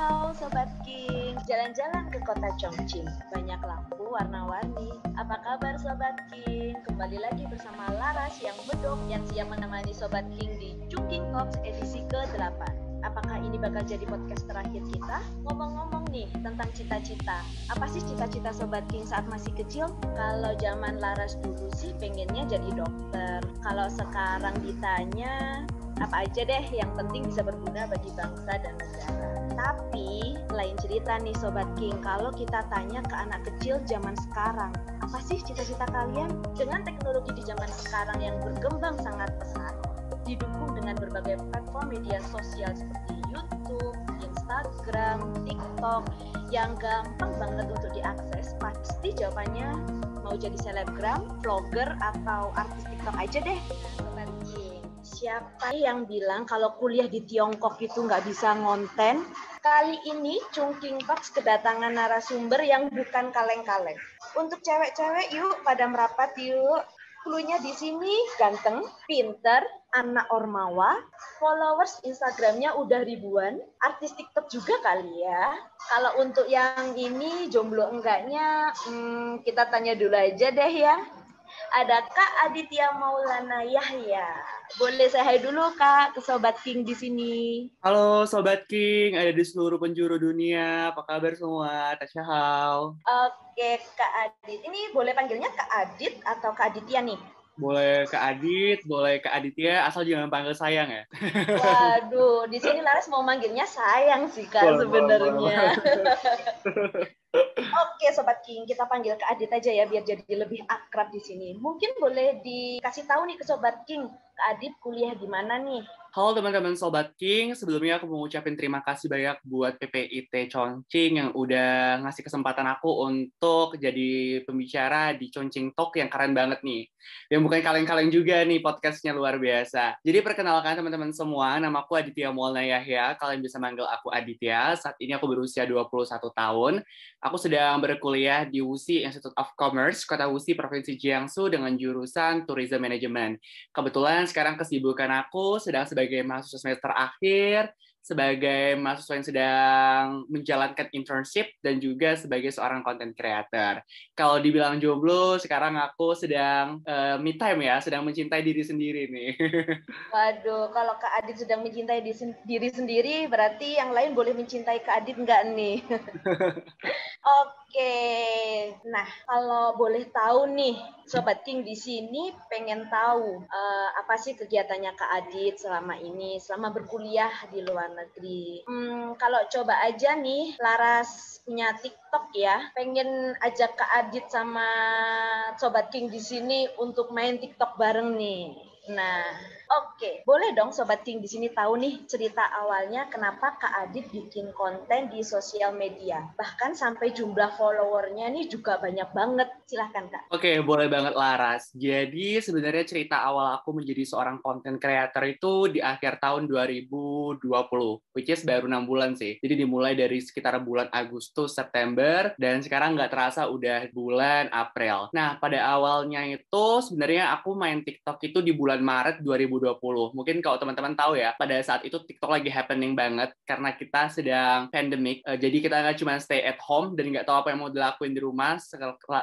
Halo Sobat King, jalan-jalan ke kota Chongqing. Banyak lampu warna-warni. Apa kabar Sobat King? Kembali lagi bersama Laras yang bedok yang siap menemani Sobat King di Chungking Talks edisi ke-8. Apakah ini bakal jadi podcast terakhir kita? Ngomong-ngomong nih tentang cita-cita. Apa sih cita-cita Sobat King saat masih kecil? Kalau zaman Laras dulu sih pengennya jadi dokter. Kalau sekarang ditanya, apa aja deh yang penting bisa berguna bagi bangsa dan negara. Tapi lain cerita nih Sobat King, kalau kita tanya ke anak kecil zaman sekarang, apa sih cita-cita kalian? Dengan teknologi di zaman sekarang yang berkembang sangat pesat, didukung dengan berbagai platform media sosial seperti YouTube, Instagram, TikTok, yang gampang banget untuk diakses, pasti jawabannya mau jadi selebgram, vlogger, atau artis TikTok aja deh. Sobat King, siapa yang bilang kalau kuliah di Tiongkok itu nggak bisa ngonten? Kali ini Chungking Talks kedatangan narasumber yang bukan kaleng-kaleng. Untuk cewek-cewek yuk pada merapat yuk. Cluenya di sini ganteng, pinter, anak ormawa, followers Instagramnya udah ribuan, artis TikTok juga kali ya. Kalau untuk yang ini jomblo enggaknya, kita tanya dulu aja deh ya. Ada Kak Aditya Maulana Yahya. Boleh saya hai dulu Kak ke Sobat King di sini. Halo Sobat King, ada di seluruh penjuru dunia. Apa kabar semua? Tashahau. Oke Kak Adit, ini boleh panggilnya Kak Adit atau Kak Aditya nih? Boleh ke Adit, boleh ke Aditya, asal jangan panggil sayang ya. Waduh, di sini Laras mau manggilnya sayang sih Kak sebenarnya. Oke Sobat King, kita panggil Kak Adit aja ya biar jadi lebih akrab di sini. Mungkin boleh dikasih tahu nih ke Sobat King, Kak Adit kuliah di mana nih? Halo teman-teman Sobat King, sebelumnya aku mau ngucapin terima kasih banyak buat PPIT Chongqing yang udah ngasih kesempatan aku untuk jadi pembicara di Chongqing Talk yang keren banget nih. Yang bukan kaleng-kaleng juga nih, podcastnya luar biasa. Jadi perkenalkan teman-teman semua, namaku Aditya Maulana Yahya, kalian bisa manggil aku Aditya. Saat ini aku berusia 21 tahun. Aku sedang berkuliah di WUSI Institute of Commerce, Kota WUSI, Provinsi Jiangsu dengan jurusan Tourism Management. Kebetulan sekarang kesibukan aku sedang sebagai mahasiswa semester akhir, sebagai mahasiswa yang sedang menjalankan internship, dan juga sebagai seorang content creator. Kalau dibilang jomblo, sekarang aku sedang me time ya, sedang mencintai diri sendiri nih. Waduh, kalau Kak Adit sedang mencintai diri sendiri, berarti yang lain boleh mencintai Kak Adit nggak nih? Oke, nah kalau boleh tahu nih, Sobat King di sini pengen tahu apa sih kegiatannya Kak Adit selama ini, selama berkuliah di luar negeri. Kalau coba aja nih, Laras punya TikTok ya, pengen ajak Kak Adit sama Sobat King di sini untuk main TikTok bareng nih. Nah, oke, boleh dong Sobat King di sini tahu nih cerita awalnya kenapa Kak Adit bikin konten di sosial media. Bahkan sampai jumlah followernya nih juga banyak banget. Silahkan Kak. Oke, boleh banget Laras. Jadi sebenarnya cerita awal aku menjadi seorang content creator itu di akhir tahun 2020, which is baru 6 bulan sih. Jadi dimulai dari sekitar bulan Agustus, September, dan sekarang nggak terasa udah bulan April. Nah, pada awalnya itu sebenarnya aku main TikTok itu di bulan Maret 2020. Mungkin kalau teman-teman tahu ya, pada saat itu TikTok lagi happening banget karena kita sedang pandemic. Jadi kita nggak cuma stay at home dan nggak tahu apa yang mau dilakuin di rumah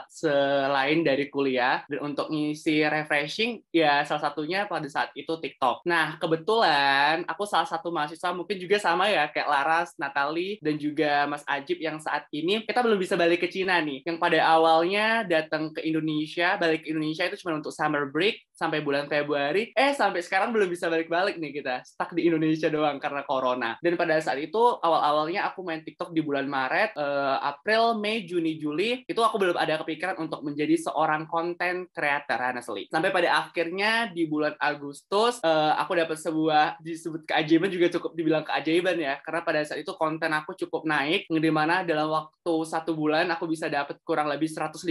selain dari kuliah, dan untuk ngisi refreshing ya salah satunya pada saat itu TikTok. Nah, kebetulan aku salah satu mahasiswa mungkin juga sama ya kayak Laras, Natali, dan juga Mas Ajib yang saat ini kita belum bisa balik ke Cina nih. Yang pada awalnya datang ke Indonesia, balik ke Indonesia itu cuma untuk summer break sampai bulan Februari. Sampai sekarang belum bisa balik-balik nih kita. Stuck di Indonesia doang karena corona. Dan pada saat itu awal-awalnya aku main TikTok di bulan Maret, April, Mei, Juni, Juli, itu aku belum ada kepikiran untuk menjadi seorang content creator, honestly. Sampai pada akhirnya di bulan Agustus, aku dapat sebuah disebut keajaiban, juga cukup dibilang keajaiban ya, karena pada saat itu konten aku cukup naik, di mana dalam waktu 1 bulan aku bisa dapat kurang lebih 150.000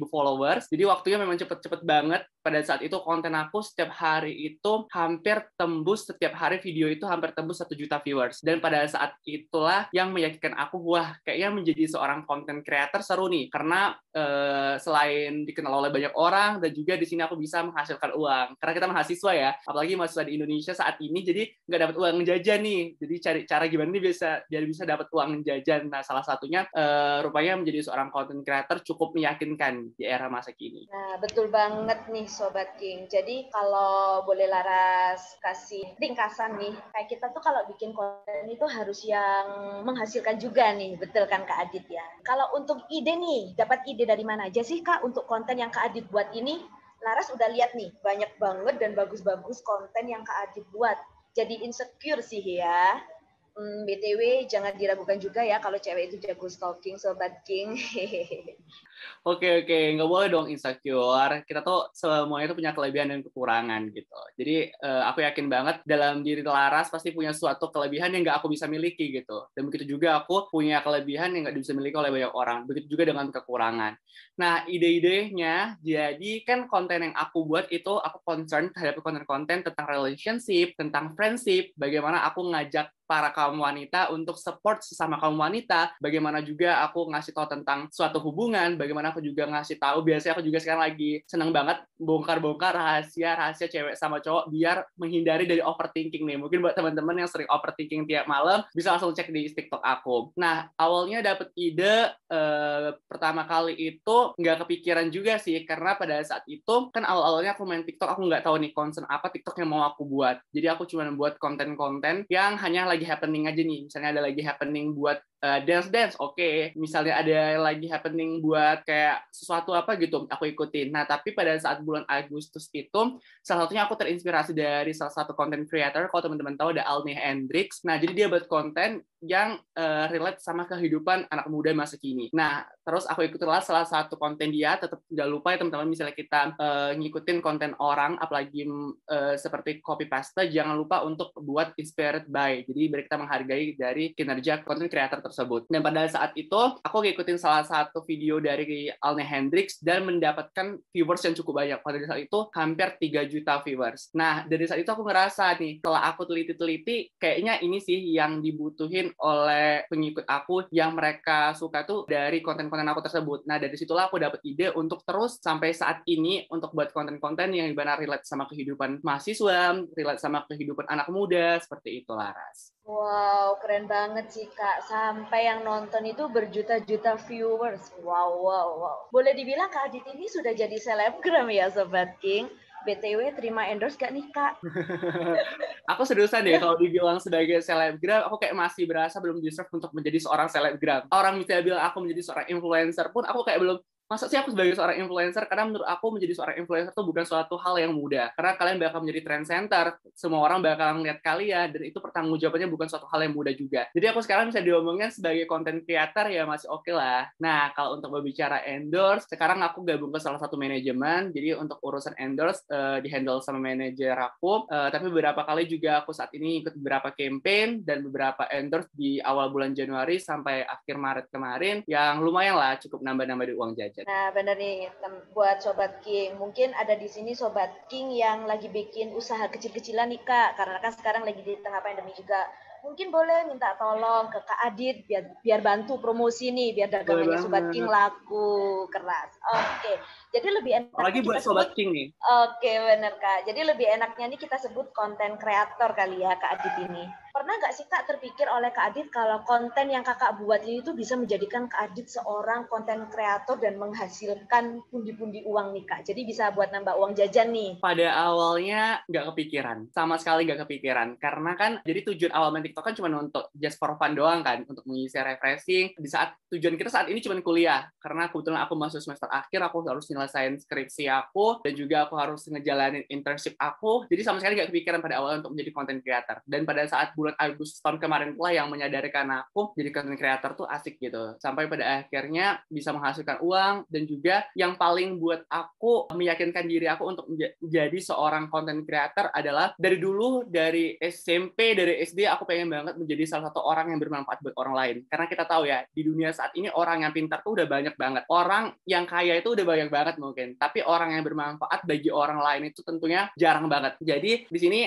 followers. Jadi waktunya memang cepet-cepet banget. Pada saat itu konten aku setiap hari itu itu hampir tembus setiap hari video itu hampir tembus 1 juta viewers. Dan pada saat itulah yang meyakinkan aku, wah kayaknya menjadi seorang content creator seru nih, karena selain dikenal oleh banyak orang dan juga di sini aku bisa menghasilkan uang. Karena kita mahasiswa ya, apalagi mahasiswa di Indonesia saat ini, jadi nggak dapat uang jajan nih. Jadi cari cara gimana nih biar bisa dapat uang jajan. Nah, salah satunya rupanya menjadi seorang content creator cukup meyakinkan di era masa kini. Nah, betul banget nih Sobat King. Jadi kalau boleh Laras kasih ringkasan nih, kayak kita tuh kalau bikin konten itu harus yang menghasilkan juga nih, betul kan Kak Adit ya? Kalau untuk ide nih, dapat ide dari mana aja sih Kak untuk konten yang Kak Adit buat ini? Laras udah lihat nih, banyak banget dan bagus-bagus konten yang Kak Adit buat. Jadi insecure sih ya. BTW jangan diragukan juga ya kalau cewek itu jago stalking Sobat King. Oke, nggak boleh dong insecure. Kita tuh semuanya tuh punya kelebihan dan kekurangan gitu. Jadi aku yakin banget dalam diri Laras pasti punya suatu kelebihan yang nggak aku bisa miliki gitu. Dan begitu juga aku punya kelebihan yang nggak bisa miliki oleh banyak orang. Begitu juga dengan kekurangan. Nah, ide-idenya, jadi kan konten yang aku buat itu aku concern terhadap konten-konten tentang relationship, tentang friendship, bagaimana aku ngajak para kaum wanita untuk support sesama kaum wanita, bagaimana juga aku ngasih tahu tentang suatu hubungan, bagaimana aku juga ngasih tahu, biasanya aku juga sekarang lagi seneng banget bongkar-bongkar rahasia cewek sama cowok biar menghindari dari overthinking nih. Mungkin buat teman-teman yang sering overthinking tiap malam, bisa langsung cek di TikTok aku. Nah, awalnya dapet ide pertama kali itu nggak kepikiran juga sih, karena pada saat itu kan awal-awalnya aku main TikTok, aku nggak tahu nih concern apa TikTok yang mau aku buat. Jadi aku cuma buat konten-konten yang hanya lagi happening aja nih. Misalnya ada lagi happening buat dance, oke. Misalnya ada lagi happening buat kayak sesuatu apa gitu, aku ikutin. Nah, tapi pada saat bulan Agustus itu, salah satunya aku terinspirasi dari salah satu content creator, kalau teman-teman tahu ada Alni Hendrix. Nah, jadi dia buat konten yang relate sama kehidupan anak muda masa kini. Nah, terus aku ikutinlah salah satu konten dia, tetap nggak lupa ya teman-teman, misalnya kita ngikutin konten orang, apalagi seperti copy paste, jangan lupa untuk buat inspired by. Jadi biar kita menghargai dari kinerja content creator tersebut. Dan pada saat itu, aku ngikutin salah satu video dari Alne Hendrix dan mendapatkan viewers yang cukup banyak. Pada saat itu, hampir 3 juta viewers. Nah, dari saat itu aku ngerasa nih, setelah aku teliti-teliti, kayaknya ini sih yang dibutuhin oleh pengikut aku, yang mereka suka tuh dari konten-konten aku tersebut. Nah, dari situlah aku dapat ide untuk terus sampai saat ini untuk buat konten-konten yang benar relate sama kehidupan mahasiswa, relate sama kehidupan anak muda, seperti itu, Laras. Wow, keren banget sih Kak. Sampai yang nonton itu berjuta-juta viewers. Wow. Boleh dibilang Kak Adit ini sudah jadi selebgram ya Sobat King. BTW terima endorse gak nih Kak? Aku seriusan deh kalau dibilang sebagai selebgram, aku kayak masih berasa belum deserve untuk menjadi seorang selebgram. Orang misalnya bilang aku menjadi seorang influencer pun, aku kayak belum, masa sih aku sebagai seorang influencer? Karena menurut aku menjadi seorang influencer itu bukan suatu hal yang mudah. Karena kalian bakal menjadi trend center, semua orang bakal ngeliat kalian, dan itu pertanggungjawabannya bukan suatu hal yang mudah juga. Jadi aku sekarang bisa diomongin sebagai content creator ya masih oke lah. Nah, kalau untuk berbicara endorse, sekarang aku gabung ke salah satu manajemen, jadi untuk urusan endorse dihandle sama manajer aku. Tapi beberapa kali juga aku saat ini ikut beberapa campaign dan beberapa endorse di awal bulan Januari sampai akhir Maret kemarin, yang lumayan lah cukup nambah-nambah di uang jajan. Nah, benar nih buat Sobat King. Mungkin ada di sini Sobat King yang lagi bikin usaha kecil-kecilan nih Kak, karena kan sekarang lagi di tengah pandemi juga. Mungkin boleh minta tolong ke Kak Adit biar bantu promosi nih, biar dagangannya Sobat King laku keras. Oke. Jadi lebih enaknya lagi buat Sobat King nih. Oke, benar Kak. Jadi lebih enaknya nih kita sebut konten kreator kali ya Kak Adit ini. Pernah nggak sih Kak terpikir oleh Kak Adit kalau konten yang Kakak buat ini tuh bisa menjadikan Kak Adit seorang konten kreator dan menghasilkan pundi-pundi uang nih Kak? Jadi bisa buat nambah uang jajan nih. Pada awalnya nggak kepikiran, sama sekali nggak kepikiran. Karena kan jadi tujuan awal main TikTok kan cuma untuk just for fun doang kan, untuk mengisi refreshing. Di saat tujuan kita saat ini cuma kuliah, karena kebetulan aku masuk semester akhir, aku harus nyelesain skripsi aku, dan juga aku harus ngejalanin internship aku. Jadi sama sekali nggak kepikiran pada awal untuk menjadi content creator. Dan pada saat bulan bulan Agustus tahun kemarin pula yang menyadarkan aku jadi content creator tuh asik gitu. Sampai pada akhirnya bisa menghasilkan uang, dan juga yang paling buat aku meyakinkan diri aku untuk menjadi seorang content creator adalah dari dulu, dari SMP, dari SD aku pengen banget menjadi salah satu orang yang bermanfaat buat orang lain. Karena kita tahu ya, di dunia saat ini orang yang pintar tuh udah banyak banget. Orang yang kaya itu udah banyak banget mungkin, tapi orang yang bermanfaat bagi orang lain itu tentunya jarang banget. Jadi di sini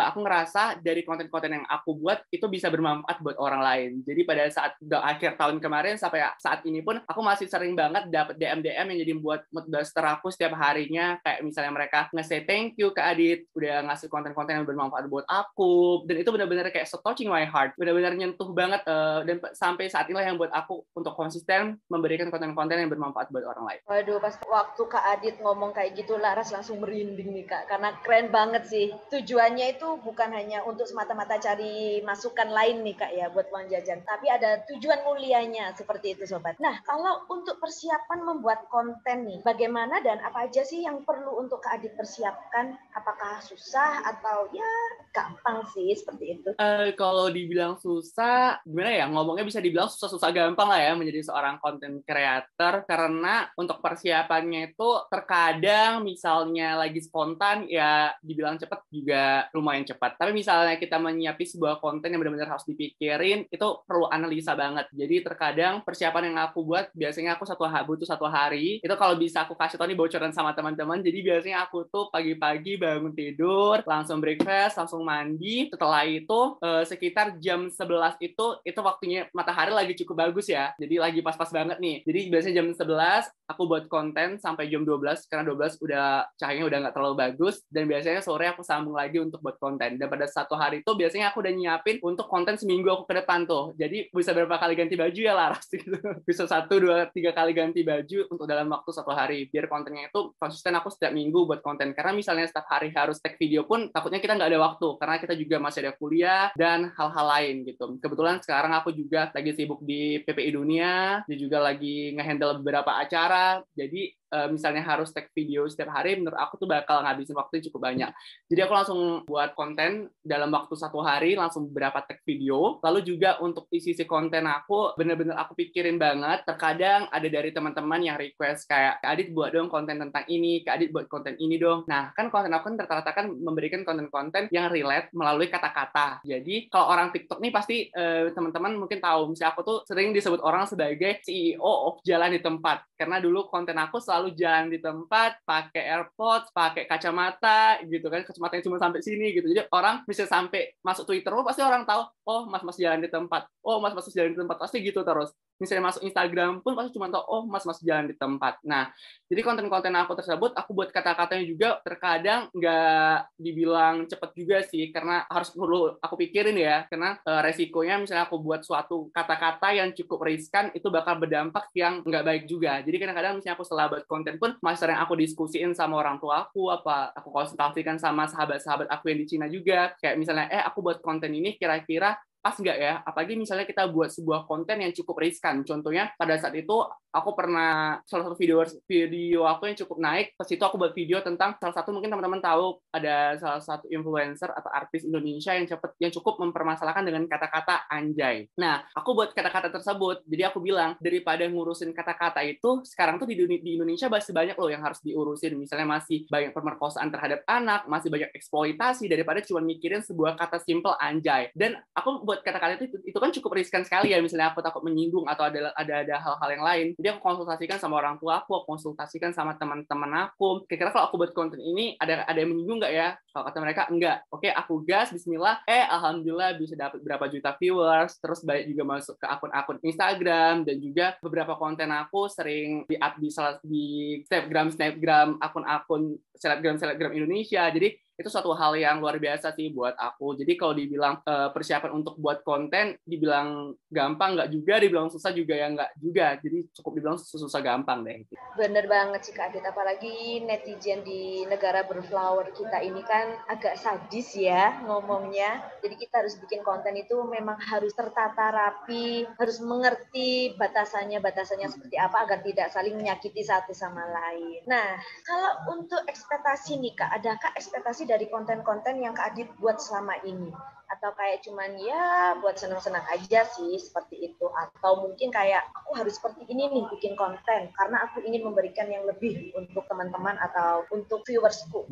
aku ngerasa dari konten-konten yang aku buat itu bisa bermanfaat buat orang lain. Jadi pada saat akhir tahun kemarin sampai saat ini pun aku masih sering banget dapat DM yang jadi buat mood booster aku setiap harinya. Kayak misalnya mereka nge-say thank you ke Adit udah ngasih konten-konten yang bermanfaat buat aku, dan itu benar-benar kayak so touching my heart, benar-benar nyentuh banget, dan sampai saat inilah yang buat aku untuk konsisten memberikan konten-konten yang bermanfaat buat orang lain. Waduh, pas waktu Kak Adit ngomong kayak gitu, Laras langsung merinding nih Kak, karena keren banget sih. Tujuannya itu bukan hanya untuk semata-mata cari masukan lain nih Kak ya, buat uang jajan, tapi ada tujuan mulianya, seperti itu Sobat. Nah, kalau untuk persiapan membuat konten nih, bagaimana dan apa aja sih yang perlu untuk Kak Adit persiapkan? Apakah susah atau ya gampang sih, seperti itu? Kalau dibilang susah, gimana ya, ngomongnya bisa dibilang susah-susah gampang lah ya menjadi seorang content creator, karena untuk persiapannya itu terkadang misalnya lagi spontan ya dibilang cepat juga lumayan cepat, tapi misalnya kita menyiapkan sebuah konten yang benar-benar harus dipikirin, itu perlu analisa banget. Jadi terkadang persiapan yang aku buat biasanya aku butuh 1 hari. Itu kalau bisa aku kasih tau nih bocoran sama teman-teman. Jadi biasanya aku tuh pagi-pagi bangun tidur, langsung breakfast, langsung mandi. Setelah itu sekitar jam 11 itu waktunya matahari lagi cukup bagus ya. Jadi lagi pas-pas banget nih. Jadi biasanya jam 11 aku buat konten sampai jam 12, karena 12 udah cahayanya udah nggak terlalu bagus, dan biasanya sore aku sambung lagi untuk buat konten. Dan pada 1 hari itu biasanya aku udah nyiapin untuk konten seminggu aku ke depan tuh. Jadi bisa berapa kali ganti baju ya Laras gitu. Bisa 1, 2, 3 kali ganti baju untuk dalam waktu 1 hari. Biar kontennya itu konsisten aku setiap minggu buat konten. Karena misalnya setiap hari harus take video pun takutnya kita nggak ada waktu. Karena kita juga masih ada kuliah dan hal-hal lain gitu. Kebetulan sekarang aku juga lagi sibuk di PPI Dunia. Dia juga lagi ngehandle beberapa acara. Jadi misalnya harus take video setiap hari, menurut aku tuh bakal ngabisin waktu cukup banyak. Jadi aku langsung buat konten dalam waktu 1 hari, langsung berapa take video. Lalu juga untuk isi konten aku, bener-bener aku pikirin banget. Terkadang ada dari teman-teman yang request kayak, Kak Adit buat dong konten tentang ini, Kak Adit buat konten ini dong. Nah, kan konten aku kan rata-rata kan memberikan konten-konten yang relate melalui kata-kata. Jadi kalau orang TikTok nih pasti teman-teman mungkin tahu, misalnya aku tuh sering disebut orang sebagai CEO of jalan di tempat. Karena dulu konten aku selalu jalan di tempat, pakai AirPods, pakai kacamata gitu kan, kacamatanya cuma sampai sini gitu. Jadi orang bisa sampai masuk Twitter, pasti orang tahu, oh mas-mas jalan di tempat, oh mas-mas jalan di tempat, pasti gitu terus. Misalnya masuk Instagram pun pasti cuma tahu, oh mas-mas jalan di tempat. Nah, jadi konten-konten aku tersebut, aku buat kata-katanya juga terkadang nggak dibilang cepet juga sih, karena harus perlu aku pikirin ya, karena resikonya misalnya aku buat suatu kata-kata yang cukup riskan, itu bakal berdampak yang nggak baik juga. Jadi kadang-kadang misalnya aku setelah buat konten pun masih sering aku diskusiin sama orang tua aku, apa aku konsultasikan sama sahabat-sahabat aku yang di Cina juga, kayak misalnya aku buat konten ini kira-kira pas nggak ya, apalagi misalnya kita buat sebuah konten yang cukup riskan. Contohnya pada saat itu aku pernah salah satu video aku yang cukup naik, pas itu aku buat video tentang salah satu, mungkin teman-teman tahu, ada salah satu influencer atau artis Indonesia yang cukup mempermasalahkan dengan kata-kata anjay. Nah, aku buat kata-kata tersebut, jadi aku bilang daripada ngurusin kata-kata itu, sekarang tuh di Indonesia masih banyak loh yang harus diurusin. Misalnya masih banyak pemerkosaan terhadap anak, masih banyak eksploitasi, daripada cuma mikirin sebuah kata simple anjay. Dan aku buat kata-kata itu kan cukup riskan sekali ya, misalnya aku takut menyinggung atau ada hal-hal yang lain. Jadi aku konsultasikan sama orang tua aku konsultasikan sama teman-teman aku. Kira-kira kalau aku buat konten ini ada yang menyinggung nggak ya? Kalau kata mereka enggak. Oke, aku gas, bismillah. Alhamdulillah bisa dapat berapa juta viewers. Terus banyak juga masuk ke akun-akun Instagram, dan juga beberapa konten aku sering di-up di snapgram akun-akun selebgram Indonesia. Jadi itu suatu hal yang luar biasa sih buat aku. Jadi kalau dibilang persiapan untuk buat konten, dibilang gampang nggak juga, dibilang susah juga ya nggak juga. Jadi cukup dibilang susah gampang deh. Bener banget sih Kak Adit, apalagi netizen di negara berflower kita ini kan agak sadis ya ngomongnya. Jadi kita harus bikin konten itu memang harus tertata rapi, harus mengerti batasannya seperti apa agar tidak saling menyakiti satu sama lain. Nah, kalau untuk ekspektasi nih Kak, adakah ekspektasi dari konten-konten yang Kak Adit buat selama ini? atau kayak cuman ya buat senang-senang aja sih seperti itu, atau mungkin kayak aku harus seperti ini nih bikin konten karena aku ingin memberikan yang lebih untuk teman-teman atau untuk viewersku.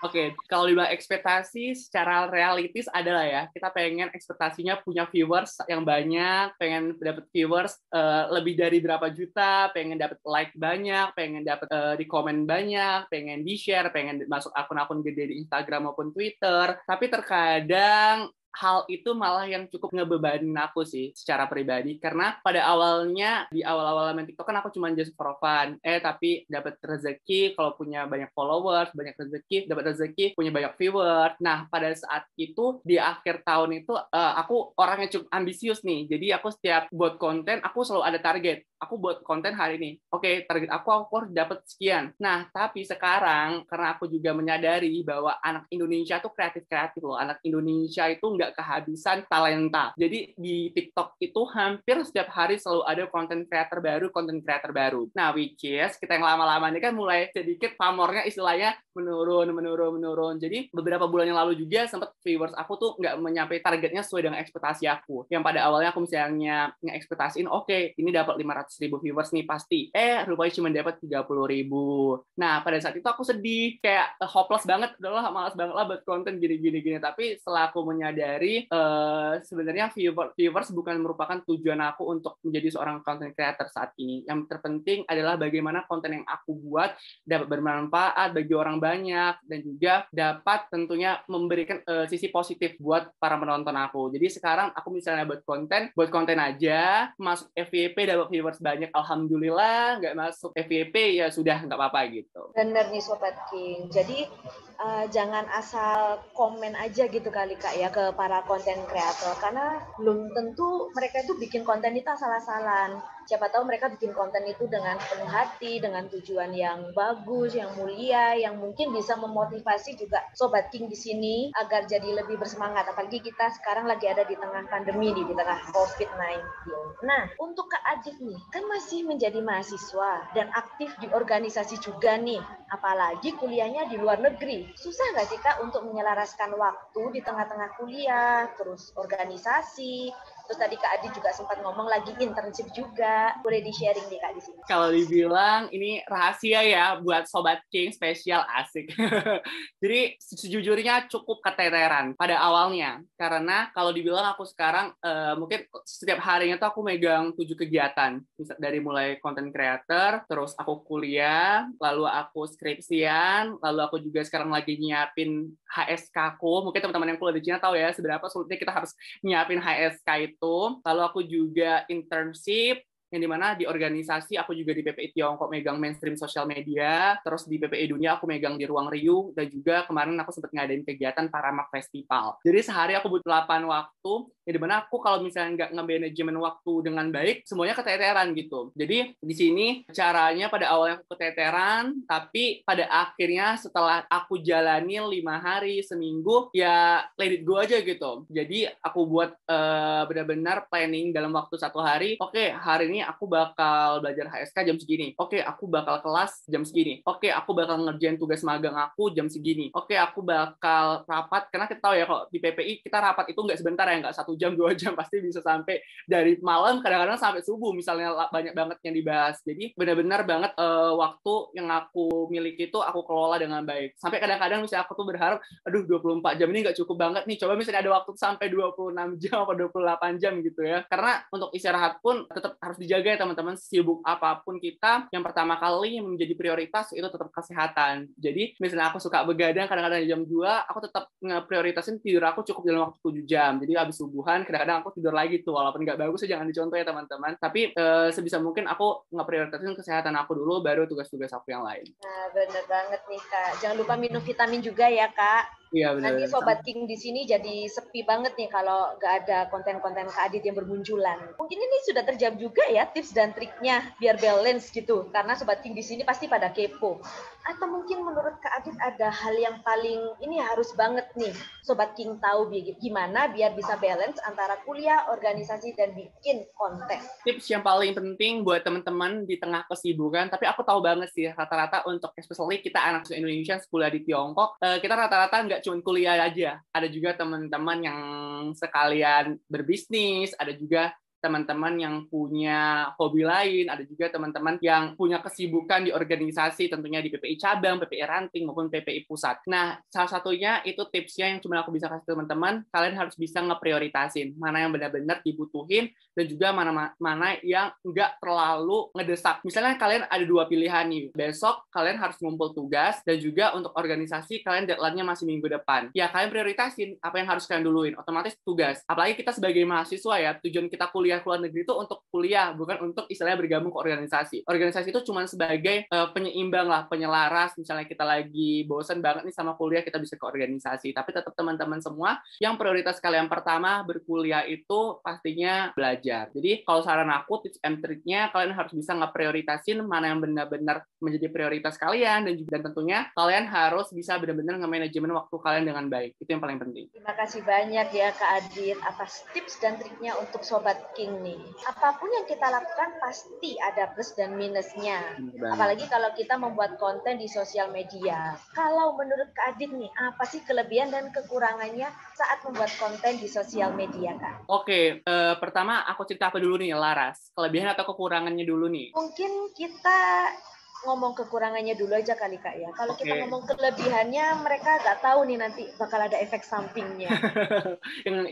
Oke, kalau dibilang ekspektasi secara realistis adalah ya, kita pengen ekspektasinya punya viewers yang banyak, pengen dapat viewers lebih dari berapa juta, pengen dapat like banyak, pengen dapat di komen banyak, pengen di-share, pengen masuk akun-akun gede di Instagram maupun Twitter. Tapi terkadang hal itu malah yang cukup ngebebanin aku sih secara pribadi, karena pada awalnya di awal-awal main TikTok kan aku cuma just for fun, tapi dapat rezeki kalau punya banyak followers, banyak rezeki, dapat rezeki punya banyak viewers. Nah pada saat itu di akhir tahun itu aku orangnya cukup ambisius nih, jadi aku setiap buat konten aku selalu ada target. Aku buat konten hari ini, oke, target aku harus dapat sekian. Nah tapi sekarang karena aku juga menyadari bahwa anak Indonesia tuh kreatif loh, anak Indonesia itu nggak kehabisan talenta. Jadi di TikTok itu hampir setiap hari selalu ada konten creator baru. Nah, which is kita yang lama-lama ini kan mulai sedikit pamornya istilahnya menurun. Jadi beberapa bulan yang lalu juga sempat viewers aku tuh nggak mencapai targetnya sesuai dengan ekspektasi aku. Yang pada awalnya aku misalnya nge-ekspektasiin, oke, ini dapat 500.000 viewers nih pasti. Rupanya cuma dapat 30.000. Nah, pada saat itu aku sedih, kayak hopeless banget, udahlah malas banget lah buat konten gini. Tapi setelah aku menyadari sebenarnya viewers bukan merupakan tujuan aku untuk menjadi seorang content creator saat ini. Yang terpenting adalah bagaimana konten yang aku buat dapat bermanfaat bagi orang banyak dan juga dapat tentunya memberikan sisi positif buat para penonton aku. Jadi sekarang aku misalnya buat konten aja, masuk FYP dapat viewers banyak, alhamdulillah. Nggak masuk FYP ya sudah, nggak apa-apa gitu. Bener nih Sobat King. Jadi jangan asal komen aja gitu kali Kak ya ke para konten kreator, karena belum tentu mereka itu bikin konten itu asal-asalan. Siapa tahu mereka bikin konten itu dengan penuh hati, dengan tujuan yang bagus, yang mulia, yang mungkin bisa memotivasi juga Sobat King di sini agar jadi lebih bersemangat. Apalagi kita sekarang lagi ada di tengah pandemi nih, di tengah COVID-19. Nah, untuk Kak Adit nih, kan masih menjadi mahasiswa dan aktif di organisasi juga nih, apalagi kuliahnya di luar negeri. Susah nggak sih Kak untuk menyelaraskan waktu di tengah-tengah kuliah, terus organisasi, terus tadi Kak Adi juga sempat ngomong lagi internship juga. Boleh di-sharing nih Kak di sini. Kalau dibilang ini rahasia ya buat Sobat King spesial, asik. Jadi sejujurnya cukup keteteran pada awalnya. Karena kalau dibilang aku sekarang mungkin setiap harinya tuh aku megang 7 kegiatan. Dari mulai content creator, terus aku kuliah, lalu aku skripsian, lalu aku juga sekarang lagi nyiapin HSK ku. Mungkin teman-teman yang kuliah di Cina tahu ya seberapa sulitnya kita harus nyiapin HSK itu. Lalu aku juga internship, yang dimana di organisasi aku juga di PPI Tiongkok megang mainstream sosial media, terus di PPI Dunia aku megang di Ruang Riuh, dan juga kemarin aku sempat ngadain kegiatan Paramak Festival. Jadi sehari aku butuh 8 waktu, ya dimana aku kalau misalnya nggak nge-manajemen waktu dengan baik, semuanya keteteran gitu. Jadi di sini caranya pada awalnya aku keteteran, tapi pada akhirnya setelah aku jalani 5 hari, seminggu, ya let it go aja gitu. Jadi aku buat benar-benar planning dalam waktu 1 hari, oke, hari ini aku bakal belajar HSK jam segini. Oke, aku bakal kelas jam segini. Oke, aku bakal ngerjain tugas magang aku jam segini. Oke, aku bakal rapat, karena kita tahu ya kalau di PPI kita rapat itu nggak sebentar ya, nggak 1 jam 2 jam, pasti bisa sampai dari malam, kadang-kadang sampai subuh misalnya, banyak banget yang dibahas. Jadi benar-benar banget waktu yang aku miliki itu aku kelola dengan baik. Sampai kadang-kadang misalnya aku tuh berharap, aduh 24 jam ini nggak cukup banget nih, coba misalnya ada waktu sampai 26 jam atau 28 jam gitu ya. Karena untuk istirahat pun tetap harus dijaga ya teman-teman, sibuk apapun kita, yang pertama kali yang menjadi prioritas itu tetap kesehatan. Jadi misalnya aku suka begadang kadang-kadang jam 2, aku tetap ngeprioritasin tidur aku cukup dalam waktu 7 jam. Jadi habis subuhan kadang-kadang aku tidur lagi tuh, walaupun nggak bagus ya jangan dicontoh ya teman-teman. Tapi sebisa mungkin aku ngeprioritasin kesehatan aku dulu, baru tugas-tugas aku yang lain. Nah, bener banget nih Kak. Jangan lupa minum vitamin juga ya Kak. Iya, benar. Nanti Sobat King di sini jadi sepi banget nih kalau nggak ada konten-konten Kak Adit yang bermunculan. Mungkin ini sudah terjawab juga ya tips dan triknya biar balance gitu. Karena Sobat King di sini pasti pada kepo. Atau mungkin menurut Kak Adit ada hal yang paling ini harus banget nih Sobat King tahu gimana biar bisa balance antara kuliah, organisasi, dan bikin konten. Tips yang paling penting buat teman-teman di tengah kesibukan, tapi aku tahu banget sih rata-rata untuk especially kita anak Indonesia kuliah di Tiongkok, kita rata-rata nggak cuma kuliah aja. Ada juga teman-teman yang sekalian berbisnis, ada juga teman-teman yang punya hobi lain, ada juga teman-teman yang punya kesibukan di organisasi, tentunya di PPI cabang, PPI ranting, maupun PPI pusat. Nah, salah satunya itu tipsnya yang cuma aku bisa kasih teman-teman, kalian harus bisa ngeprioritasin mana yang benar-benar dibutuhin, dan juga mana yang nggak terlalu ngedesak. Misalnya kalian ada 2 pilihan nih, besok kalian harus ngumpul tugas, dan juga untuk organisasi kalian deadline-nya masih minggu depan. Ya, kalian prioritasin apa yang harus kalian duluin, otomatis tugas. Apalagi kita sebagai mahasiswa ya, tujuan kita kuliah ke luar negeri itu untuk kuliah, bukan untuk istilahnya bergabung ke organisasi. Organisasi itu cuma sebagai penyeimbang lah, penyelaras. Misalnya kita lagi bosan banget nih sama kuliah, kita bisa ke organisasi. Tapi tetap teman-teman semua, yang prioritas kalian pertama berkuliah itu pastinya belajar. Jadi kalau saran aku, tips and triknya, kalian harus bisa ngeprioritasin mana yang benar-benar menjadi prioritas kalian, dan tentunya kalian harus bisa benar-benar nge-manajemen waktu kalian dengan baik. Itu yang paling penting. Terima kasih banyak ya Kak Adit atas tips dan triknya untuk Sobat King nih. Apapun yang kita lakukan pasti ada plus dan minusnya. Apalagi kalau kita membuat konten di sosial media. Kalau menurut Kak Adit nih, apa sih kelebihan dan kekurangannya saat membuat konten di sosial media, Kak? Oke, pertama aku cerita apa dulu nih, Laras? Kelebihan atau kekurangannya dulu nih? Mungkin kita ngomong kekurangannya dulu aja kali Kak ya. Kalau kita ngomong kelebihannya, mereka nggak tahu nih nanti bakal ada efek sampingnya.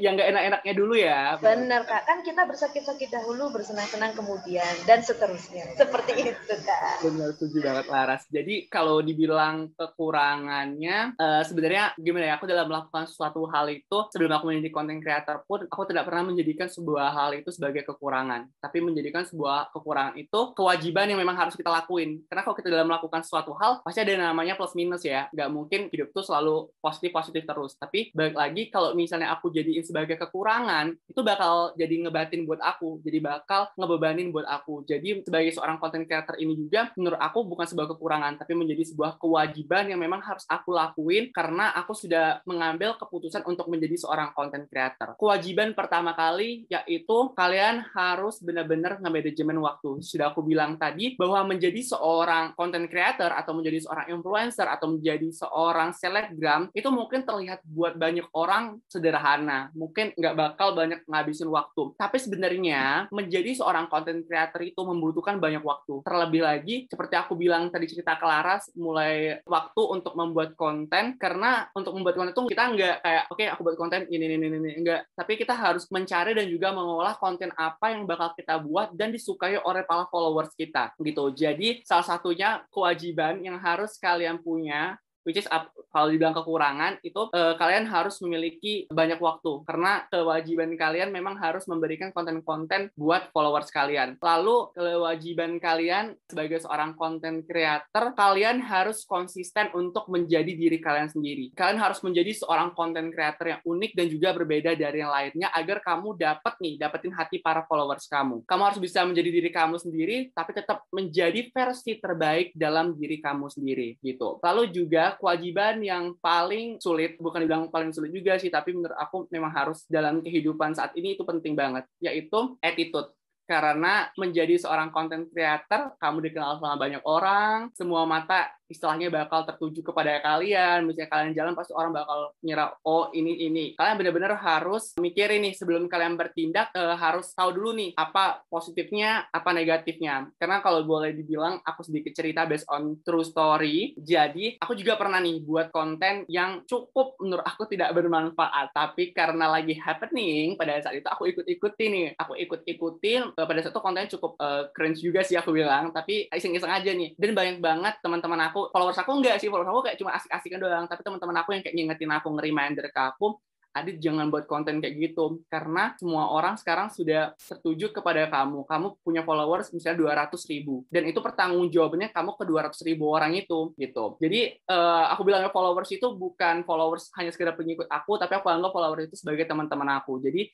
yang nggak enak-enaknya dulu ya. Benar Kak, kan kita bersakit-sakit dahulu, bersenang-senang kemudian, dan seterusnya. Seperti itu Kak. Benar, setuju banget Laras. Jadi kalau dibilang kekurangannya, sebenarnya gimana ya, aku dalam melakukan suatu hal itu, sebelum aku menjadi content creator pun, aku tidak pernah menjadikan sebuah hal itu sebagai kekurangan. Tapi menjadikan sebuah kekurangan itu kewajiban yang memang harus kita lakuin. Karena kalau kita dalam melakukan suatu hal, pasti ada namanya plus minus ya. Nggak mungkin hidup tuh selalu positif-positif terus. Tapi balik lagi, kalau misalnya aku jadiin sebagai kekurangan, itu bakal jadi ngebatin buat aku. Jadi bakal ngebebanin buat aku. Jadi sebagai seorang content creator ini juga, menurut aku bukan sebuah kekurangan, tapi menjadi sebuah kewajiban yang memang harus aku lakuin karena aku sudah mengambil keputusan untuk menjadi seorang content creator. Kewajiban pertama kali yaitu kalian harus benar-benar nge-manajemen waktu. Sudah aku bilang tadi bahwa menjadi seorang content creator atau menjadi seorang influencer atau menjadi seorang selebgram itu mungkin terlihat buat banyak orang sederhana, mungkin nggak bakal banyak ngabisin waktu, tapi sebenarnya menjadi seorang content creator itu membutuhkan banyak waktu. Terlebih lagi seperti aku bilang tadi, cerita ke Laras, mulai waktu untuk membuat konten, karena untuk membuat konten itu kita nggak kayak oke, aku buat konten ini enggak, tapi kita harus mencari dan juga mengolah konten apa yang bakal kita buat dan disukai oleh para followers kita gitu. Jadi salah satunya kewajiban yang harus kalian punya, which is kalau dibilang kekurangan itu kalian harus memiliki banyak waktu, karena kewajiban kalian memang harus memberikan konten-konten buat followers kalian. Lalu kewajiban kalian sebagai seorang content creator, kalian harus konsisten untuk menjadi diri kalian sendiri. Kalian harus menjadi seorang content creator yang unik dan juga berbeda dari yang lainnya, agar kamu dapetin hati para followers kamu. Kamu harus bisa menjadi diri kamu sendiri, tapi tetap menjadi versi terbaik dalam diri kamu sendiri gitu. Lalu juga kewajiban yang paling sulit, bukan dibilang paling sulit juga sih, tapi menurut aku memang harus dalam kehidupan saat ini itu penting banget, yaitu attitude. Karena menjadi seorang content creator, kamu dikenal sama banyak orang, semua mata istilahnya bakal tertuju kepada kalian. Misalnya kalian jalan, pasti orang bakal ngira, oh ini. Kalian benar-benar harus mikirin nih, sebelum kalian bertindak, harus tahu dulu nih, apa positifnya, apa negatifnya. Karena kalau boleh dibilang, aku sedikit cerita based on true story. Jadi, aku juga pernah nih buat konten yang cukup menurut aku tidak bermanfaat. Tapi karena lagi happening, pada saat itu aku ikut-ikutin nih. Aku ikut-ikutin, pada saat itu kontennya cukup cringe juga sih aku bilang, tapi iseng-iseng aja nih. Dan banyak banget teman-teman aku, followers aku enggak sih, followers aku kayak cuma asik-asikan doang, tapi teman-teman aku yang kayak ngingetin aku, nge-reminder ke aku, Adit jangan buat konten kayak gitu, karena semua orang sekarang sudah tertuju kepada kamu. Kamu punya followers misalnya 200.000, dan itu pertanggung jawabannya kamu ke 200.000 orang itu gitu. Jadi aku bilangnya followers itu bukan followers hanya sekedar pengikut aku, tapi aku anggap followers itu sebagai teman-teman aku. Jadi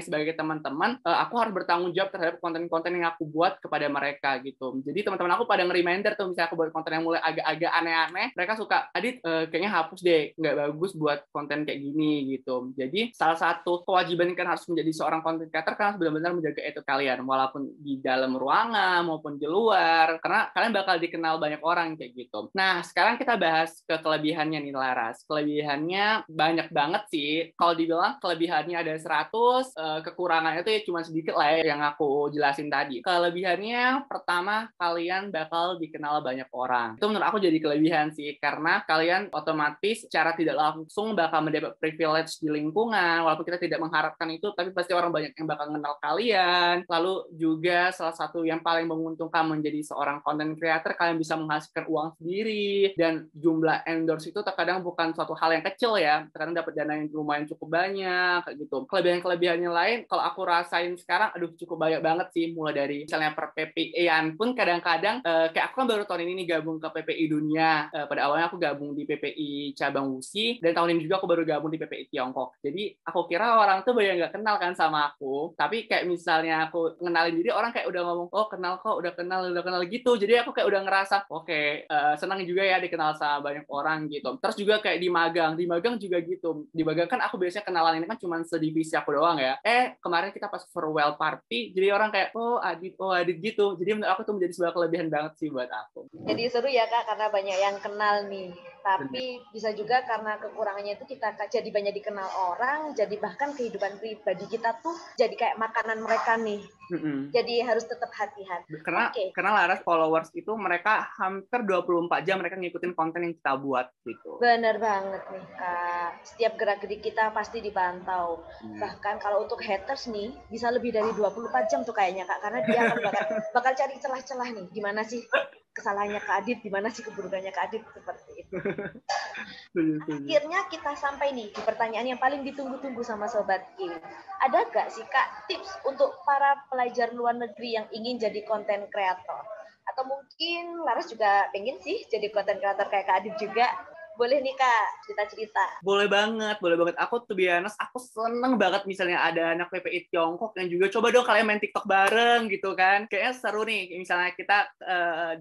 sebagai teman-teman, aku harus bertanggung jawab terhadap konten-konten yang aku buat kepada mereka gitu. Jadi teman-teman aku pada nge-reminder tuh, misalnya aku buat konten yang mulai agak-agak aneh-aneh, mereka suka, Adit kayaknya hapus deh, nggak bagus buat konten kayak gini. ini gitu. Jadi salah satu kewajiban kan harus menjadi seorang content creator kan harus benar-benar menjaga etika kalian walaupun di dalam ruangan maupun di luar, karena kalian bakal dikenal banyak orang kayak gitu. Nah, sekarang kita bahas ke kelebihannya nih Laras. Kelebihannya banyak banget sih. Kalau dibilang kelebihannya ada 100, kekurangannya itu ya cuma sedikit lah ya yang aku jelasin tadi. Kelebihannya pertama, kalian bakal dikenal banyak orang. Itu menurut aku jadi kelebihan sih, karena kalian otomatis secara tidak langsung bakal mendapat privilege di lingkungan, walaupun kita tidak mengharapkan itu, tapi pasti orang banyak yang bakal mengenal kalian. Lalu juga salah satu yang paling menguntungkan menjadi seorang content creator, kalian bisa menghasilkan uang sendiri, dan jumlah endorse itu terkadang bukan suatu hal yang kecil ya, terkadang dapat dana yang lumayan cukup banyak, kayak gitu. Kelebihan-kelebihannya lain, kalau aku rasain sekarang, aduh cukup banyak banget sih, mulai dari misalnya per PPI-an pun kadang-kadang, kayak aku kan baru tahun ini nih gabung ke PPI Dunia, pada awalnya aku gabung di PPI cabang WuXi, dan tahun ini juga aku baru gabung di PPI Tiongkok. Jadi aku kira orang tuh banyak nggak kenal kan sama aku, tapi kayak misalnya aku ngenalin diri, orang kayak udah ngomong, oh kenal kok, udah kenal gitu. Jadi aku kayak udah ngerasa, oke, senang juga ya dikenal sama banyak orang gitu. Terus juga kayak di magang juga gitu. Di magang kan aku biasanya kenalan ini kan cuma sedivisi aku doang ya. Kemarin kita pas farewell party, jadi orang kayak, oh Adit gitu. Jadi menurut aku tuh menjadi sebuah kelebihan banget sih buat aku. Jadi seru ya Kak, karena banyak yang kenal nih. Tapi bisa juga karena kekurangannya itu kita jadi banyak dikenal orang, jadi bahkan kehidupan pribadi kita tuh jadi kayak makanan mereka nih. Jadi harus tetap hati-hati. Karena Laras followers itu mereka hampir 24 jam mereka ngikutin konten yang kita buat gitu. Bener banget nih Kak. Setiap gerak-gerik kita pasti dipantau. Bahkan kalau untuk haters nih bisa lebih dari 24 jam tuh kayaknya Kak, karena dia akan bakal cari celah-celah nih. Gimana sih kesalahannya Kak Adit, gimana sih keburukannya Kak Adit, seperti itu. Akhirnya kita sampai nih di pertanyaan yang paling ditunggu-tunggu sama Sobat King. Ada gak sih Kak tips untuk para pelajar luar negeri yang ingin jadi content creator? Atau mungkin Laras juga pengen sih jadi content creator kayak Kak Adit juga? Boleh nih Kak, cerita-cerita. Boleh banget. Aku tuh biasa, aku seneng banget misalnya ada anak PPI Tiongkok yang juga coba dong kalian main TikTok bareng gitu kan. Kayaknya seru nih, misalnya kita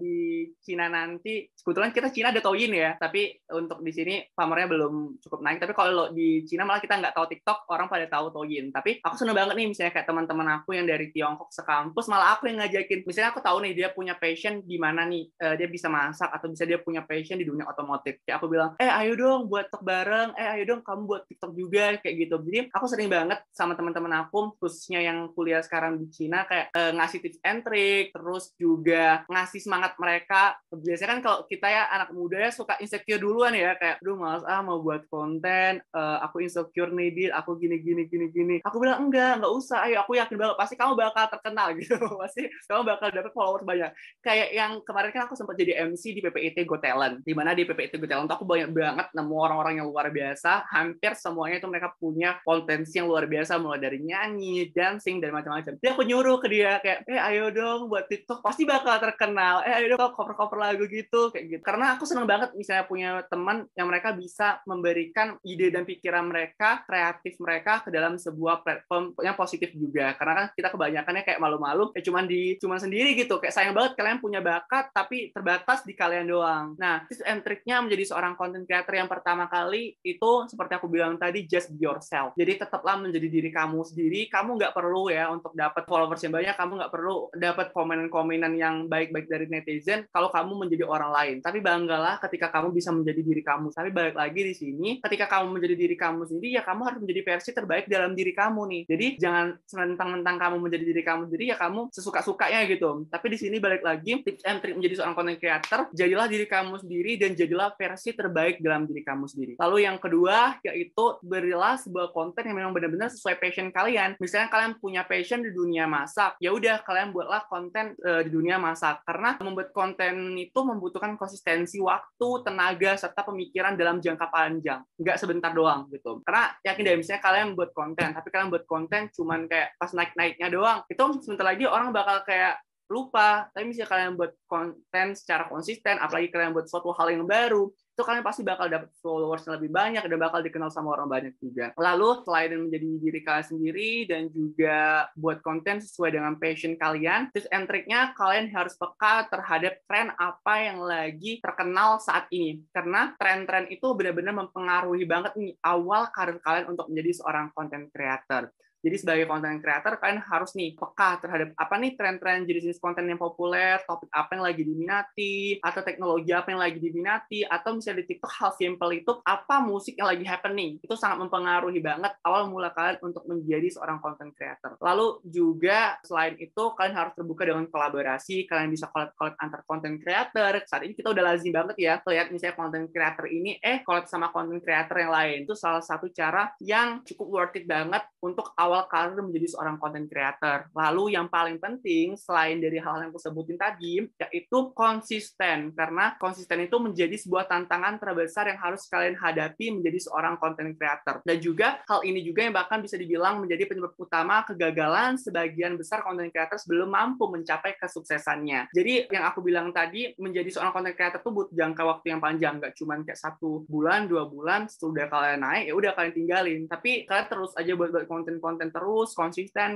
di Cina nanti, kebetulan kita Cina ada Douyin ya, tapi untuk di sini pamornya belum cukup naik. Tapi kalau di Cina malah kita nggak tahu TikTok, orang pada tahu Douyin. Tapi aku seneng banget nih misalnya kayak teman-teman aku yang dari Tiongkok sekampus, malah aku yang ngajakin. Misalnya aku tahu nih dia punya passion di mana nih, dia bisa masak atau bisa dia punya passion di dunia otomotif. Kayak aku bilang, ayo dong buat TikTok bareng, ayo dong kamu buat TikTok juga, kayak gitu. Jadi aku sering banget sama teman-teman aku, khususnya yang kuliah sekarang di Cina, kayak ngasih tips and trick, terus juga ngasih semangat mereka. Biasanya kan kalau kita ya anak muda ya suka insecure duluan ya, kayak aduh malas mau buat konten, aku insecure nih Dit, aku gini. Aku bilang enggak usah, ayo aku yakin banget pasti kamu bakal terkenal gitu, pasti kamu bakal dapet followers banyak. Kayak yang kemarin kan aku sempat jadi MC di PPIT Got Talent, di mana di PPIT Got Talent aku banyak banget nemu orang-orang yang luar biasa, hampir semuanya itu mereka punya potensi yang luar biasa, mulai dari nyanyi, dancing, dan macam-macam. Jadi aku nyuruh ke dia kayak, ayo dong buat TikTok, pasti bakal terkenal, ayo dong cover-cover lagu gitu, kayak gitu. Karena aku seneng banget misalnya punya teman yang mereka bisa memberikan ide dan pikiran mereka, kreatif mereka ke dalam sebuah platform yang positif juga. Karena kan kita kebanyakannya kayak malu-malu, cuman sendiri gitu, kayak sayang banget kalian punya bakat, tapi terbatas di kalian doang. Nah, tips and trick-nya menjadi seorang content creator yang pertama kali itu seperti aku bilang tadi, just be yourself. Jadi tetaplah menjadi diri kamu sendiri. Kamu nggak perlu ya untuk dapat followers yang banyak, kamu nggak perlu dapat komenan-komenan yang baik-baik dari netizen kalau kamu menjadi orang lain. Tapi banggalah ketika kamu bisa menjadi diri kamu. Tapi balik lagi di sini, ketika kamu menjadi diri kamu sendiri, ya kamu harus menjadi versi terbaik dalam diri kamu nih. Jadi jangan mentang-mentang kamu menjadi diri kamu sendiri, ya kamu sesuka-sukanya gitu. Tapi di sini balik lagi, tips and trick menjadi seorang content creator, jadilah diri kamu sendiri dan jadilah versi terbaik dalam diri kamu sendiri. Lalu yang kedua, yaitu berilah sebuah konten yang memang benar-benar sesuai passion kalian. Misalnya kalian punya passion di dunia masak, ya udah kalian buatlah konten di dunia masak. Karena membuat konten itu membutuhkan konsistensi waktu, tenaga, serta pemikiran dalam jangka panjang. Nggak sebentar doang gitu. Karena yakin deh, misalnya kalian buat konten, tapi kalian buat konten cuman kayak pas naik-naiknya doang, itu sebentar lagi orang bakal kayak lupa. Tapi misalnya kalian buat konten secara konsisten, apalagi kalian buat suatu hal yang baru, itu kalian pasti bakal dapat followers yang lebih banyak dan bakal dikenal sama orang banyak juga. Lalu selain menjadi diri kalian sendiri dan juga buat konten sesuai dengan passion kalian, tips and triknya kalian harus peka terhadap tren apa yang lagi terkenal saat ini. Karena tren-tren itu benar-benar mempengaruhi banget nih awal karir kalian untuk menjadi seorang content creator. Jadi sebagai content creator, kalian harus nih peka terhadap apa nih tren-tren jenis-jenis konten yang populer, topik apa yang lagi diminati, atau teknologi apa yang lagi diminati, atau misalnya di TikTok hal simple itu apa musik yang lagi happening. Itu sangat mempengaruhi banget awal mula kalian untuk menjadi seorang content creator. Lalu juga selain itu, kalian harus terbuka dengan kolaborasi, kalian bisa collab antar content creator. Saat ini kita udah lazim banget ya, lihat misalnya content creator ini, collab sama content creator yang lain. Itu salah satu cara yang cukup worth it banget untuk awal karir menjadi seorang content creator. Lalu yang paling penting selain dari hal yang aku sebutin tadi, yaitu konsisten. Karena konsisten itu menjadi sebuah tantangan terbesar yang harus kalian hadapi menjadi seorang content creator. Dan juga hal ini juga yang bahkan bisa dibilang menjadi penyebab utama kegagalan sebagian besar content creator sebelum mampu mencapai kesuksesannya. Jadi yang aku bilang tadi, menjadi seorang content creator itu butuh jangka waktu yang panjang, nggak cuma kayak 1 bulan, 2 bulan, sudah kalian naik, ya udah kalian tinggalin. Tapi kalian terus aja buat konten-konten terus, konsisten.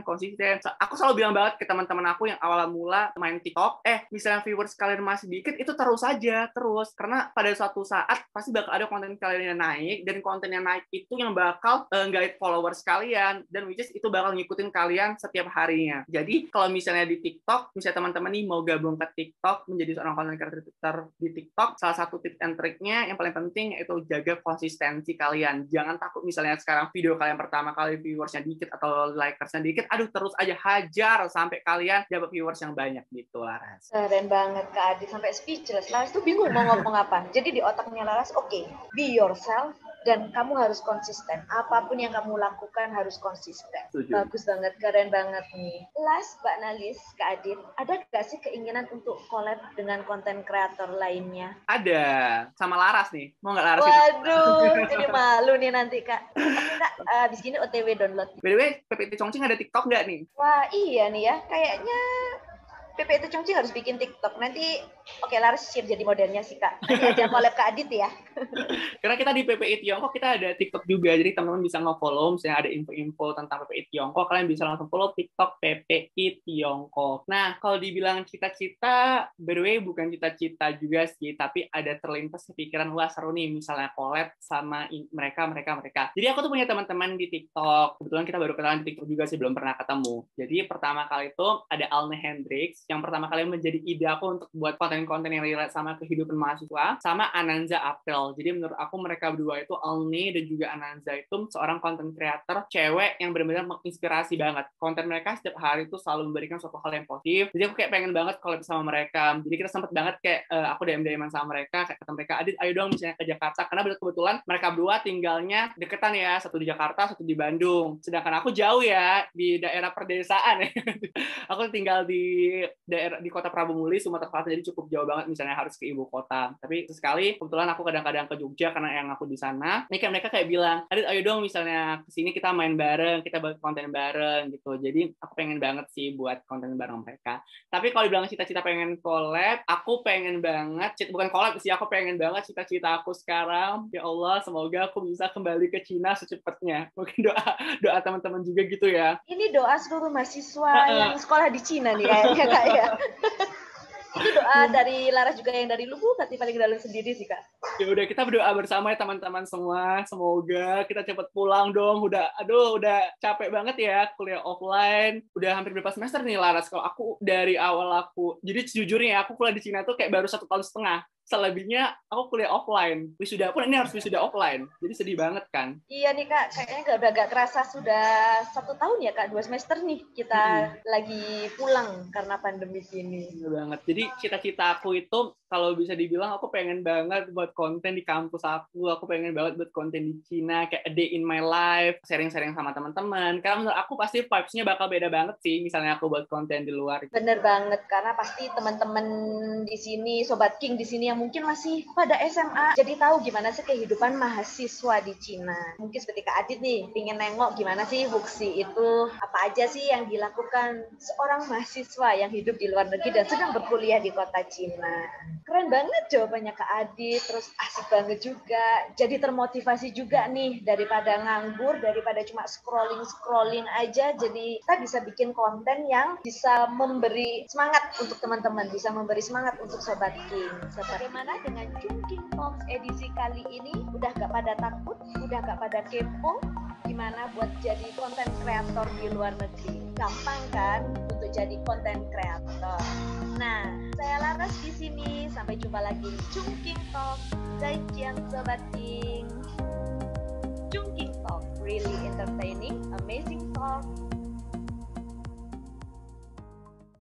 Aku selalu bilang banget ke teman-teman aku yang awal mula main TikTok, misalnya viewers kalian masih dikit, itu terus aja, terus. Karena pada suatu saat, pasti bakal ada konten kalian yang naik, dan konten yang naik itu yang bakal guide followers kalian, dan which is itu bakal ngikutin kalian setiap harinya. Jadi, kalau misalnya di TikTok, misalnya teman-teman nih mau gabung ke TikTok, menjadi seorang content creator di TikTok, salah satu tips and triknya yang paling penting yaitu jaga konsistensi kalian. Jangan takut misalnya sekarang video kalian pertama kali viewersnya dikit atau likersnya dikit, terus aja hajar sampai kalian dapat viewers yang banyak gitu, Laras. Keren banget Kak Adi, sampai speechless. Laras tuh bingung mau ngomong apa. Jadi di otaknya Laras, oke, be yourself, dan kamu harus konsisten. Apapun yang kamu lakukan harus konsisten. Setuju. Bagus banget, keren banget nih. Last, Mbak Nalis, Kak Adit, ada nggak sih keinginan untuk collab dengan konten kreator lainnya? Ada, sama Laras nih. Mau nggak Laras? Waduh, jadi malu nih nanti Kak. Oke Kak, abis ini OTW download. By the way, PPT Chongqing ada TikTok nggak nih? Wah iya nih ya, kayaknya PPT Chongqing harus bikin TikTok. Nanti, oke Laras siap jadi modelnya sih Kak. Nanti aja collab Kak Adit ya. Karena kita di PPI Tiongkok, kita ada TikTok juga. Jadi teman-teman bisa nge-follow, misalnya ada info-info tentang PPI Tiongkok, kalian bisa langsung follow TikTok PPI Tiongkok. Nah, kalau dibilang cita-cita, by the way bukan cita-cita juga sih, tapi ada terlintas kepikiran, wah seru nih misalnya collab sama mereka. Jadi aku tuh punya teman-teman di TikTok. Kebetulan kita baru kenalan di TikTok juga sih, belum pernah ketemu. Jadi pertama kali itu ada Alne Hendrix, yang pertama kali menjadi ide aku untuk buat konten-konten yang relate sama kehidupan mahasiswa, sama Ananza April. Jadi menurut aku mereka berdua itu, Alne dan juga Ananza itu seorang content creator cewek yang benar-benar menginspirasi banget. Konten mereka setiap hari itu selalu memberikan suatu hal yang positif. Jadi aku kayak pengen banget collab sama mereka. Jadi kita sempet banget kayak aku DM-an sama mereka, kayak kata mereka, Adit ayo dong misalnya ke Jakarta, karena kebetulan mereka berdua tinggalnya deketan ya, satu di Jakarta, satu di Bandung. Sedangkan aku jauh ya, di daerah perdesaan ya. Aku tinggal di daerah di Kota Prabumuli, Sumatera Selatan, jadi cukup jauh banget misalnya harus ke ibu kota. Tapi sesekali kebetulan aku kadang-kadang ke Jogja karena yang aku di sana. Nih kayak mereka kayak bilang, Adit ayo dong misalnya kesini kita main bareng, kita buat konten bareng gitu. Jadi aku pengen banget sih buat konten bareng mereka. Tapi kalau dibilang cita-cita pengen collab, aku pengen banget, bukan collab sih, aku pengen banget cita-cita aku sekarang, ya Allah semoga aku bisa kembali ke Cina secepatnya. Mungkin doa teman-teman juga gitu ya. Ini doa seluruh mahasiswa yang sekolah di Cina nih kayaknya Kak ya. Itu doa dari Laras juga yang dari Lubu, berarti paling dalam sendiri sih Kak. Ya udah, kita berdoa bersama ya teman-teman semua. Semoga kita cepat pulang dong. Udah capek banget ya kuliah offline. Udah hampir berapa semester nih Laras? Kalau aku dari awal jadi sejujurnya aku kuliah di Cina tuh kayak baru 1,5 tahun. Selebihnya aku kuliah offline. Wisuda pun ini harus wisuda offline. Jadi sedih banget kan? Iya nih Kak, kayaknya udah gak kerasa sudah 1 tahun ya Kak, 2 semester nih kita lagi pulang karena pandemi ini. Iya banget. Jadi cita-cita aku itu kalau bisa dibilang aku pengen banget buat konten di kampus aku pengen banget buat konten di Cina, kayak a day in my life, sharing-sharing sama teman-teman. Karena menurut aku pasti vibes-nya bakal beda banget sih misalnya aku buat konten di luar. Bener banget, karena pasti teman-teman di sini, Sobat King di sini yang yang mungkin masih pada SMA, jadi tahu gimana sih kehidupan mahasiswa di Cina. Mungkin seperti Kak Adit nih, pengen nengok gimana sih Wuxi itu, apa aja sih yang dilakukan seorang mahasiswa yang hidup di luar negeri dan sedang berkuliah di kota Cina. Keren banget jawabannya Kak Adit, terus asik banget juga. Jadi termotivasi juga nih, daripada nganggur, daripada cuma scrolling aja, jadi kita bisa bikin konten yang bisa memberi semangat untuk teman-teman, bisa memberi semangat untuk Sobat King. Bagaimana dengan Chungking Talks edisi kali ini? Udah gak pada takut? Udah gak pada kepo? Gimana buat jadi konten kreator di luar negeri? Gampang kan untuk jadi konten kreator? Nah, saya Laras di sini. Sampai jumpa lagi di Chungking Talk. Zaijian Sobat King. Chungking Talk, really entertaining, amazing talk.